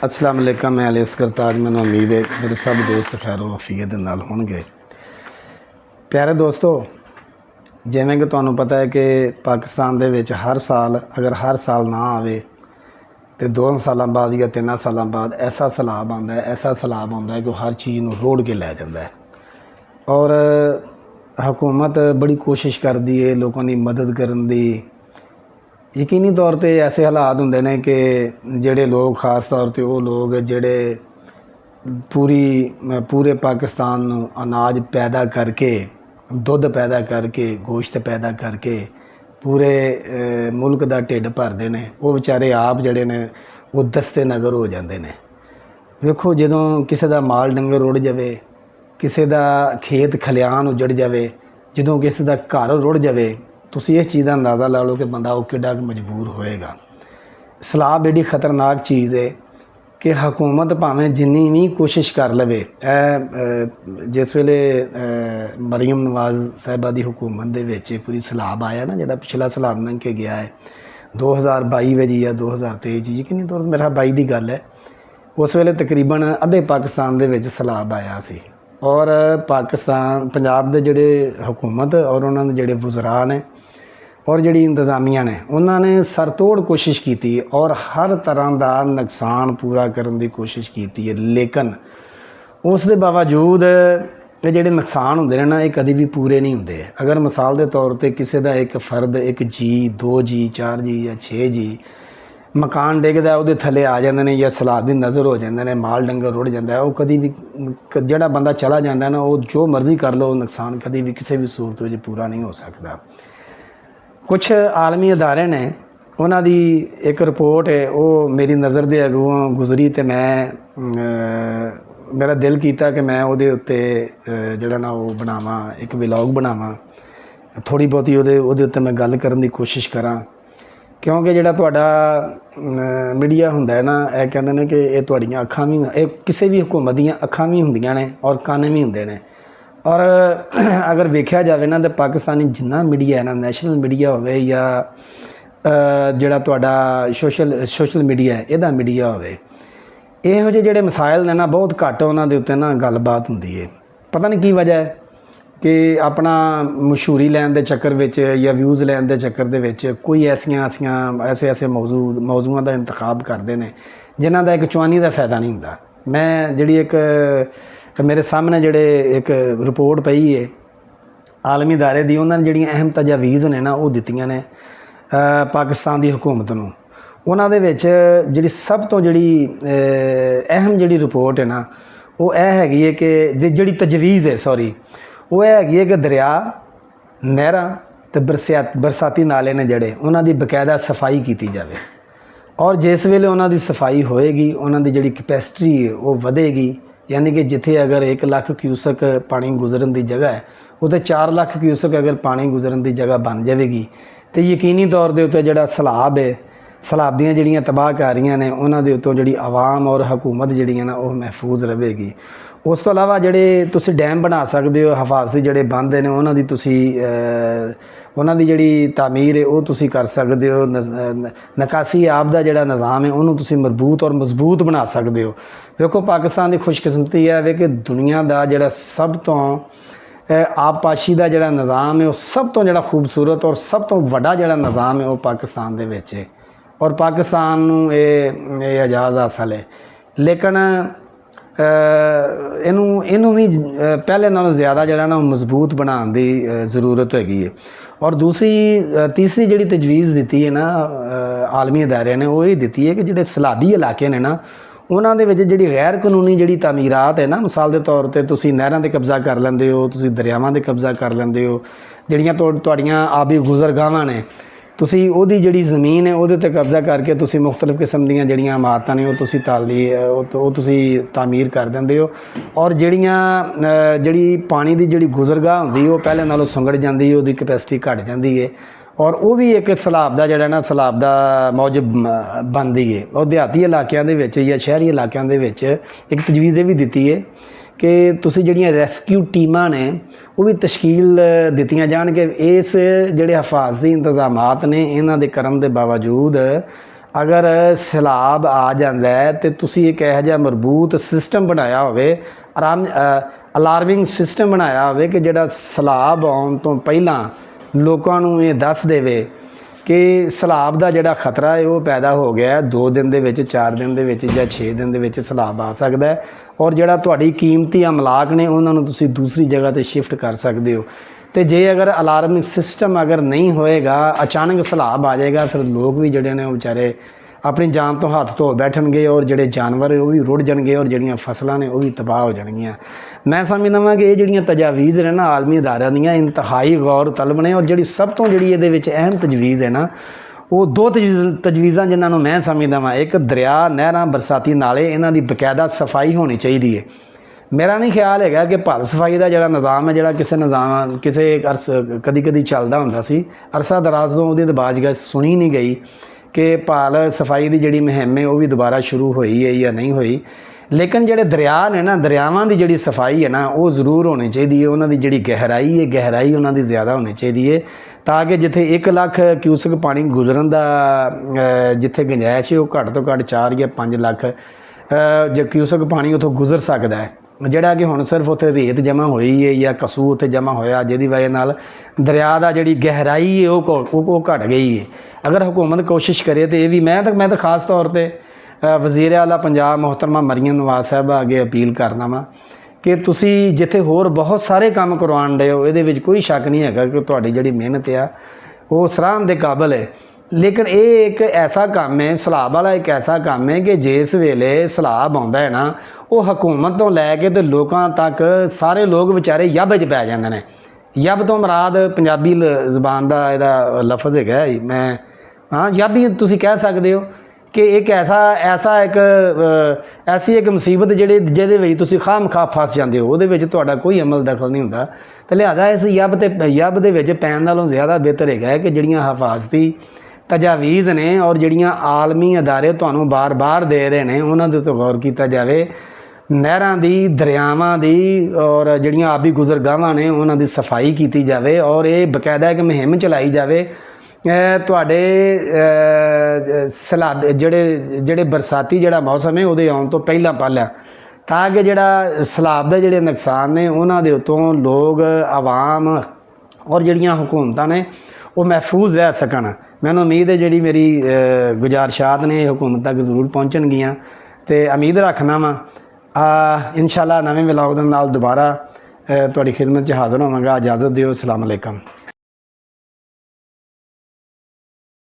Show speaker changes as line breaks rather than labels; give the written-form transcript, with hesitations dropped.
अस्सलाम वालेकुम। मैं अली असगर ताज। मैंने उम्मीद है मेरे सब दोस्त खैर वफीयत दे नाल होणगे। प्यारे दोस्तों, जिवें कि तुहानूं पता है कि पाकिस्तान दे विच हर साल अगर हर साल ना आवे तो 2 सालों बाद या 3 सालों बाद ऐसा सैलाब आंदा है, ऐसा सैलाब आंदा है कि हर चीज़ नूं रोड़ के लै जांदा है। और हुकूमत बड़ी कोशिश करदी है लोगों की मदद करन दी। यकीनी तौर पर ऐसे हालात होंदे ने कि जेड़े लोग खास तौर पर वो लोग जेड़े पूरे पाकिस्तान नूं अनाज पैदा करके, दुध पैदा करके, गोश्त पैदा करके पूरे मुल्क दा ढिड भरदे ने, वो बेचारे आप जड़े ने वो दस्ते नगर हो जाते हैं। वेखो, जदों किसी दा माल डंगर रुड़ जाए, किसी दा खेत खलियान उजड़ जाए, जदों किसी दा घर रुड़ जाए, तुसी इस चीज़ का अंदाज़ा ला लो कि बंदा वो किड्डा मजबूर होएगा। सैलाब एडी खतरनाक चीज़ है कि हुकूमत भावें जिन्नी भी कोशिश कर लवे। जिस वेले मरीम नवाज साहिबा की हुकूमत दे विच पूरी सैलाब आया ना, जिहड़ा पिछला सैलाब लंघ के गया है 2022 में या 2023 यकीनी तौर पर मेरा 22 की गल है। उस वेले तकरीबन अद्धे पाकिस्तान दे विच सैलाब आया सी और पाकिस्तान पंजाब दे जिहड़े हुकूमत और उन्होंने जिहड़े वज़रा ने और जिहड़ी इंतज़ामिया ने उन्होंने सरतोड़ कोशिश की और हर तरह का नुकसान पूरा करने की कोशिश की है। लेकिन उस दे बावजूद ये जिहड़े नुकसान होंदे ने ना, ये कभी भी पूरे नहीं होंदे। अगर मिसाल के तौर पर किसी का एक फर्द, एक जी, 2 जी, 4 जी या 6 जी मकान डिगदा वो थले आ जाते हैं या सैलाब भी नज़र हो जाते हैं, माल डंगर रुड़ जाता है, वो कभी भी जिहड़ा बंदा चला जाता है ना, वो जो मर्जी कर लो, नुकसान कभी भी किसी भी सूरत में पूरा नहीं हो सकता। कुछ आलमी अदारे ने उन्हों दी एक रिपोर्ट है वो मेरी नज़र दे अगों गुजरी तो मैं मेरा दिल किया कि मैं वो उत्ते जिहड़ा ना वो बनावां, एक व्लॉग बनावां, थोड़ी बहुती उहदे उत्ते मैं गल करन दी कोशिश करां। क्योंकि जिहड़ा तुहाडा मीडिया हुंदा है ना, यह कहंदे ने कि ये तुहाडीआं अखां भी, किसी भी हुकूमत दीआं अखां भी हुंदियां ने और कान भी हुंदे ने। और अगर वेख्या जाए ना तो पाकिस्तानी जिन्ना मीडिया है ना, नैशनल मीडिया होवे या जिहड़ा तुहाडा सोशल मीडिया है, इहदा मीडिया होवे, इहो ਜਿਹੇ ਜਿਹੜੇ मसाइल ने ना बहुत घट उन्हां दे उत्ते ना गलबात हुंदी है। पता नहीं की वजह है कि अपना मशहूरी लैन के चक्कर विच या व्यूज़ लैन के चक्कर दे विच कोई ऐसे मौजूआं का इंतखाब करते हैं जिन्हां दा एक चुआनी का फायदा नहीं हुंदा। मैं जिहड़ी एक मेरे सामने जिहड़े एक रिपोर्ट पई है आलमी अदारे दी, उन्होंने जिहड़ियां अहम तजावीज़ ने ना वो दित्तियां ने पाकिस्तान की हुकूमत नूं। उन्हां दे विच जिहड़ी सब तो जिहड़ी अहम जिहड़ी रिपोर्ट है ना, वो यह हैगी है कि जिहड़ी तजवीज़ है वो यह हैगी है कि दरिया, नहरां ते बरसाती नाले ने जिहड़े उन्हां दी बकायदा सफाई की जाए। और जिस वेले उन्हां दी सफाई होएगी, उन्हां दी जिहड़ी कैपेसिटी है वो वधेगी। यानी कि जिथे अगर 1 लाख क्यूसक पानी गुजरन की जगह है, उत्थे 4 लाख क्यूसक अगर पानी गुजरन की जगह बन जाएगी तो यकीनी तौर पर उत्ते जिहड़ा सैलाब है, सैलाब दीयां जिहड़ियां तबाहकारियां ने उन्हां दे उत्तों जिहड़ी आवाम और हुकूमत जिहड़ियां ना वो महफूज रहेगी। उस तो इलावा जिहड़े तुसीं डैम बना सकते हो, हिफाजती जिहड़े बंद ने उन्हां दी तुसीं उन्हां दी जिहड़ी तामीर है वो तुसीं कर सकते हो। निकासी आब दा जिहड़ा निज़ाम है उन्होंने तुसीं मजबूत और मजबूत बना सकते हो। देखो, पाकिस्तान की खुशकिस्मती है कि दुनिया का जिहड़ा सब तो आबपाशी का जिहड़ा निज़ाम है वो सब तो जिहड़ा खूबसूरत और सब तो वड्डा जिहड़ा निज़ाम है वो पाकिस्तान दे विच है और पाकिस्तान नूं ये एजाज़ हासिल है। लेकिन इनू भी पहले नालों ज़्यादा जिहड़ा ना मजबूत बनाने की ज़रूरत हैगी है। और तीसरी जिहड़ी तजवीज़ दी है ना आलमी अदारे ने, वो ये दी है कि जिहड़े सैलाबी इलाके ने ना उन्हां दे विच जिहड़ी गैर कानूनी जिहड़ी तामीरात है ना, मिसाल के तौर पर तुसीं नहरां ते कब्जा कर लैंदे हो, तुसीं दरियावां ते कब्जा कर लैंदे हो, जिहड़ियां तुहाडीआं आबी गुज़रगाहां ने, तुसी ओदी जिहड़ी ज़मीन है उहदे ते कब्जा करके तुसी मुख्तलिफ किस्म दीयां जिहड़ियां इमारतां ने वो तुसी तामीर कर दिंदे हो। और जिहड़ी पानी की जिहड़ी गुज़रगाह हुंदी वो पहले नालों सुंगड़ जाती है, उहदी कैपेसिटी घट जाती है और वो भी एक सैलाब का जिहड़ा ना सैलाब का मौजब बनती है। और देहाती इलाकों दे विच या शहरी इलाकों दे विच एक तजवीज़ ये भी दी है कि तुसी जिहड़ियां रेस्क्यू टीमां ने वो भी तश्कील दित्तियां जान कि इस जिहड़े हिफाजती इंतजामात ने इन्हां दे करन दे बावजूद ਅਗਰ ਸੈਲਾਬ ਆ ਜਾਂਦਾ ਹੈ ਤੇ ਤੁਸੀਂ ਇੱਕ ਇਹੋ ਜਿਹਾ ਮਜ਼ਬੂਤ ਸਿਸਟਮ ਬਣਾਇਆ ਹੋਵੇ, ਅਲਾਰਮਿੰਗ ਸਿਸਟਮ ਬਣਾਇਆ ਹੋਵੇ ਕਿ ਜਿਹੜਾ ਸੈਲਾਬ ਆਉਣ ਤੋਂ ਪਹਿਲਾਂ ਲੋਕਾਂ ਨੂੰ ਇਹ ਦੱਸ ਦੇਵੇ ਕਿ ਸੈਲਾਬ ਦਾ ਜਿਹੜਾ ਖਤਰਾ ਹੈ ਉਹ ਪੈਦਾ ਹੋ ਗਿਆ, 2 ਦਿਨ ਦੇ ਵਿੱਚ, 4 ਦਿਨ ਦੇ ਵਿੱਚ ਜਾਂ 6 ਦਿਨ ਦੇ ਵਿੱਚ ਸੈਲਾਬ ਆ ਸਕਦਾ ਹੈ, ਔਰ ਜਿਹੜਾ ਤੁਹਾਡੀ ਕੀਮਤੀ ਅਮਲਾਕ ਨੇ ਉਹਨਾਂ ਨੂੰ ਤੁਸੀਂ ਦੂਸਰੀ ਜਗ੍ਹਾ 'ਤੇ ਸ਼ਿਫਟ ਕਰ ਸਕਦੇ ਹੋ। ਤੇ ਜੇ ਅਗਰ ਅਲਾਰਮਿੰਗ ਸਿਸਟਮ ਅਗਰ ਨਹੀਂ ਹੋਏਗਾ, ਅਚਾਨਕ ਸੈਲਾਬ ਆ ਜਾਏਗਾ, ਫਿਰ ਲੋਕ ਵੀ ਜਿਹੜੇ ਨੇ ਉਹ ਵਿਚਾਰੇ ਆਪਣੀ ਜਾਨ ਤੋਂ ਹੱਥ ਧੋ ਬੈਠਣਗੇ, ਔਰ ਜਿਹੜੇ ਜਾਨਵਰ ਉਹ ਵੀ ਰੁੜ ਜਾਣਗੇ, ਔਰ ਜਿਹੜੀਆਂ ਫਸਲਾਂ ਨੇ ਉਹ ਵੀ ਤਬਾਹ ਹੋ ਜਾਣਗੀਆਂ। ਮੈਂ ਸਮਝਦਾ ਵਾਂ ਕਿ ਇਹ ਜਿਹੜੀਆਂ ਤਜਾਵੀਜ਼ ਨੇ ਨਾ ਆਲਮੀ ਅਦਾਰਿਆਂ ਦੀਆਂ, ਇੰਤਹਾਈ ਗੌਰ ਤਲਬ ਨੇ, ਔਰ ਜਿਹੜੀ ਸਭ ਤੋਂ ਜਿਹੜੀ ਇਹਦੇ ਵਿੱਚ ਅਹਿਮ ਤਜਵੀਜ਼ ਹੈ ਨਾ, ਉਹ 2 ਤਜਵੀਜ਼ਾਂ ਜਿਨ੍ਹਾਂ ਨੂੰ ਮੈਂ ਸਮਝਦਾ ਵਾਂ। ਇੱਕ, ਦਰਿਆ, ਨਹਿਰਾਂ, ਬਰਸਾਤੀ ਨਾਲੇ, ਇਹਨਾਂ ਦੀ ਬਕਾਇਦਾ ਸਫਾਈ ਹੋਣੀ ਚਾਹੀਦੀ ਹੈ। ਮੇਰਾ ਨਹੀਂ ਖਿਆਲ ਹੈਗਾ ਕਿ ਭਲ ਸਫਾਈ ਦਾ ਜਿਹੜਾ ਨਿਜ਼ਾਮ ਹੈ, ਜਿਹੜਾ ਕਿਸੇ ਕਦੀ ਚੱਲਦਾ ਹੁੰਦਾ ਸੀ, ਅਰਸਾ ਦਰਾਜ਼ ਤੋਂ ਉਹਦੀ ਤਾਂ ਬਾਜ਼ਗਸ਼ ਸੁਣੀ ਨਹੀਂ ਗਈ ਕਿ ਭਲ ਸਫਾਈ ਦੀ ਜਿਹੜੀ ਮੁਹਿੰਮ ਹੈ ਉਹ ਵੀ ਦੁਬਾਰਾ ਸ਼ੁਰੂ ਹੋਈ ਹੈ ਜਾਂ ਨਹੀਂ ਹੋਈ। ਲੇਕਿਨ ਜਿਹੜੇ ਦਰਿਆ ਨੇ ਨਾ, ਦਰਿਆਵਾਂ ਦੀ ਜਿਹੜੀ ਸਫਾਈ ਹੈ ਨਾ, ਉਹ ਜ਼ਰੂਰ ਹੋਣੀ ਚਾਹੀਦੀ ਹੈ। ਉਹਨਾਂ ਦੀ ਜਿਹੜੀ ਗਹਿਰਾਈ ਹੈ, ਗਹਿਰਾਈ ਉਹਨਾਂ ਦੀ ਜ਼ਿਆਦਾ ਹੋਣੀ ਚਾਹੀਦੀ ਹੈ, ਤਾਂ ਕਿ ਜਿੱਥੇ 1 ਲੱਖ ਕਿਊਸਕ ਪਾਣੀ ਗੁਜ਼ਰਨ ਦਾ ਜਿੱਥੇ ਗੁੰਜਾਇਸ਼ ਹੈ, ਉਹ ਘੱਟ ਤੋਂ ਘੱਟ 4 ਜਾਂ 5 ਲੱਖ ਜੇ ਕਿਊਸਕ ਪਾਣੀ ਉੱਥੋਂ ਗੁਜ਼ਰ ਸਕਦਾ ਹੈ। ਜਿਹੜਾ ਕਿ ਹੁਣ ਸਿਰਫ ਉੱਥੇ ਰੇਤ ਜਮ੍ਹਾਂ ਹੋਈ ਹੈ ਜਾਂ ਕਸੂ ਉੱਥੇ ਜਮ੍ਹਾਂ ਹੋਇਆ, ਜਿਹਦੀ ਵਜ੍ਹਾ ਨਾਲ ਦਰਿਆ ਦਾ ਜਿਹੜੀ ਗਹਿਰਾਈ ਹੈ ਉਹ ਘਟ ਗਈ ਹੈ। ਅਗਰ ਹੁਕੂਮਤ ਕੋਸ਼ਿਸ਼ ਕਰੇ ਤਾਂ ਇਹ ਵੀ ਮੈਂ ਤਾਂ ਖਾਸ ਤੌਰ 'ਤੇ ਵਜ਼ੀਰ ਆਲਾ ਪੰਜਾਬ ਮੁਹਤਰਮਾ ਮਰੀਮ ਨਵਾਜ਼ ਸਾਹਿਬਾ ਅੱਗੇ ਅਪੀਲ ਕਰਦਾ ਵਾਂ ਕਿ ਤੁਸੀਂ ਜਿੱਥੇ ਹੋਰ ਬਹੁਤ ਸਾਰੇ ਕੰਮ ਕਰਵਾਉਣ ਦੇ ਹੋ, ਇਹਦੇ ਵਿੱਚ ਕੋਈ ਸ਼ੱਕ ਨਹੀਂ ਹੈਗਾ ਕਿ ਤੁਹਾਡੀ ਜਿਹੜੀ ਮਿਹਨਤ ਆ ਉਹ ਸਰਾਹਣ ਦੇ ਕਾਬਲ ਹੈ। ਲੇਕਿਨ ਇਹ ਇੱਕ ਐਸਾ ਕੰਮ ਹੈ, ਸੈਲਾਬ ਵਾਲਾ ਇੱਕ ਐਸਾ ਕੰਮ ਹੈ ਕਿ ਜਿਸ ਵੇਲੇ ਸੈਲਾਬ ਆਉਂਦਾ ਹੈ ਨਾ, ਉਹ ਹਕੂਮਤ ਤੋਂ ਲੈ ਕੇ ਤੇ ਲੋਕਾਂ ਤੱਕ ਸਾਰੇ ਲੋਕ ਵਿਚਾਰੇ ਯੱਬ 'ਚ ਪੈ ਜਾਂਦੇ ਨੇ। ਯੱਬ ਤੋਂ ਮੁਰਾਦ ਪੰਜਾਬੀ ਜ਼ੁਬਾਨ ਦਾ ਇਹਦਾ ਲਫ਼ਜ਼ ਹੈਗਾ, ਯੱਬ ਹੀ ਤੁਸੀਂ ਕਹਿ ਸਕਦੇ ਹੋ ਕਿ ਇੱਕ ਐਸੀ ਇੱਕ ਮੁਸੀਬਤ ਜਿਹਦੇ ਵਿੱਚ ਤੁਸੀਂ ਖਾਮਖਾ ਫਸ ਜਾਂਦੇ ਹੋ, ਉਹਦੇ ਵਿੱਚ ਤੁਹਾਡਾ ਕੋਈ ਅਮਲ ਦਖਲ ਨਹੀਂ ਹੁੰਦਾ। ਅਤੇ ਲਿਹਾਜ਼ਾ ਇਸ ਯੱਬ ਦੇ ਵਿੱਚ ਪੈਣ ਨਾਲੋਂ ਜ਼ਿਆਦਾ ਬਿਹਤਰ ਹੈਗਾ ਕਿ ਜਿਹੜੀਆਂ ਹਿਫਾਜ਼ਤੀ ਤਜਾਵੀਜ਼ ਨੇ ਔਰ ਜਿਹੜੀਆਂ ਆਲਮੀ ਅਦਾਰੇ ਤੁਹਾਨੂੰ ਬਾਰ-ਬਾਰ ਦੇ ਰਹੇ ਨੇ, ਉਹਨਾਂ ਦੇ ਉੱਤੇ ਗੌਰ ਕੀਤਾ ਜਾਵੇ। ਨਹਿਰਾਂ ਦੀ, ਦਰਿਆਵਾਂ ਦੀ ਔਰ ਜਿਹੜੀਆਂ ਆਬੀ ਗੁਜ਼ਰਗਾਹਾਂ ਨੇ ਉਹਨਾਂ ਦੀ ਸਫਾਈ ਕੀਤੀ ਜਾਵੇ, ਔਰ ਇਹ ਬਕਾਇਦਾ ਇੱਕ ਮੁਹਿੰਮ ਚਲਾਈ ਜਾਵੇ ਤੁਹਾਡੇ ਸੈਲਾਬ ਜਿਹੜੇ ਬਰਸਾਤੀ ਜਿਹੜਾ ਮੌਸਮ ਹੈ ਉਹਦੇ ਆਉਣ ਤੋਂ ਪਹਿਲਾਂ ਤਾਂ ਕਿ ਜਿਹੜਾ ਸੈਲਾਬ ਦੇ ਜਿਹੜੇ ਨੁਕਸਾਨ ਨੇ ਉਹਨਾਂ ਦੇ ਉੱਤੋਂ ਲੋਕ, ਆਵਾਮ ਔਰ ਜਿਹੜੀਆਂ ਹੁਕੂਮਤਾਂ ਨੇ ਉਹ ਮਹਿਫੂਜ਼ ਰਹਿ ਸਕਣ। ਮੈਨੂੰ ਉਮੀਦ ਹੈ ਜਿਹੜੀ ਮੇਰੀ ਗੁਜ਼ਾਰਿਸ਼ਾਤ ਨੇ ਹੁਕੂਮਤ ਤੱਕ ਜ਼ਰੂਰ ਪਹੁੰਚਣਗੀਆਂ, ਅਤੇ ਉਮੀਦ ਰੱਖਣਾ ਵਾ ਇੰਸ਼ਾ ਅੱਲਾ ਨਵੇਂ ਵਲੌਗ ਦੇ ਨਾਲ ਦੁਬਾਰਾ ਤੁਹਾਡੀ ਖਿਦਮਤ 'ਚ ਹਾਜ਼ਰ ਹੋਵਾਂਗਾ। ਇਜਾਜ਼ਤ ਦਿਓ। ਅਸਲਾਮ ਅਲੈਕਮ।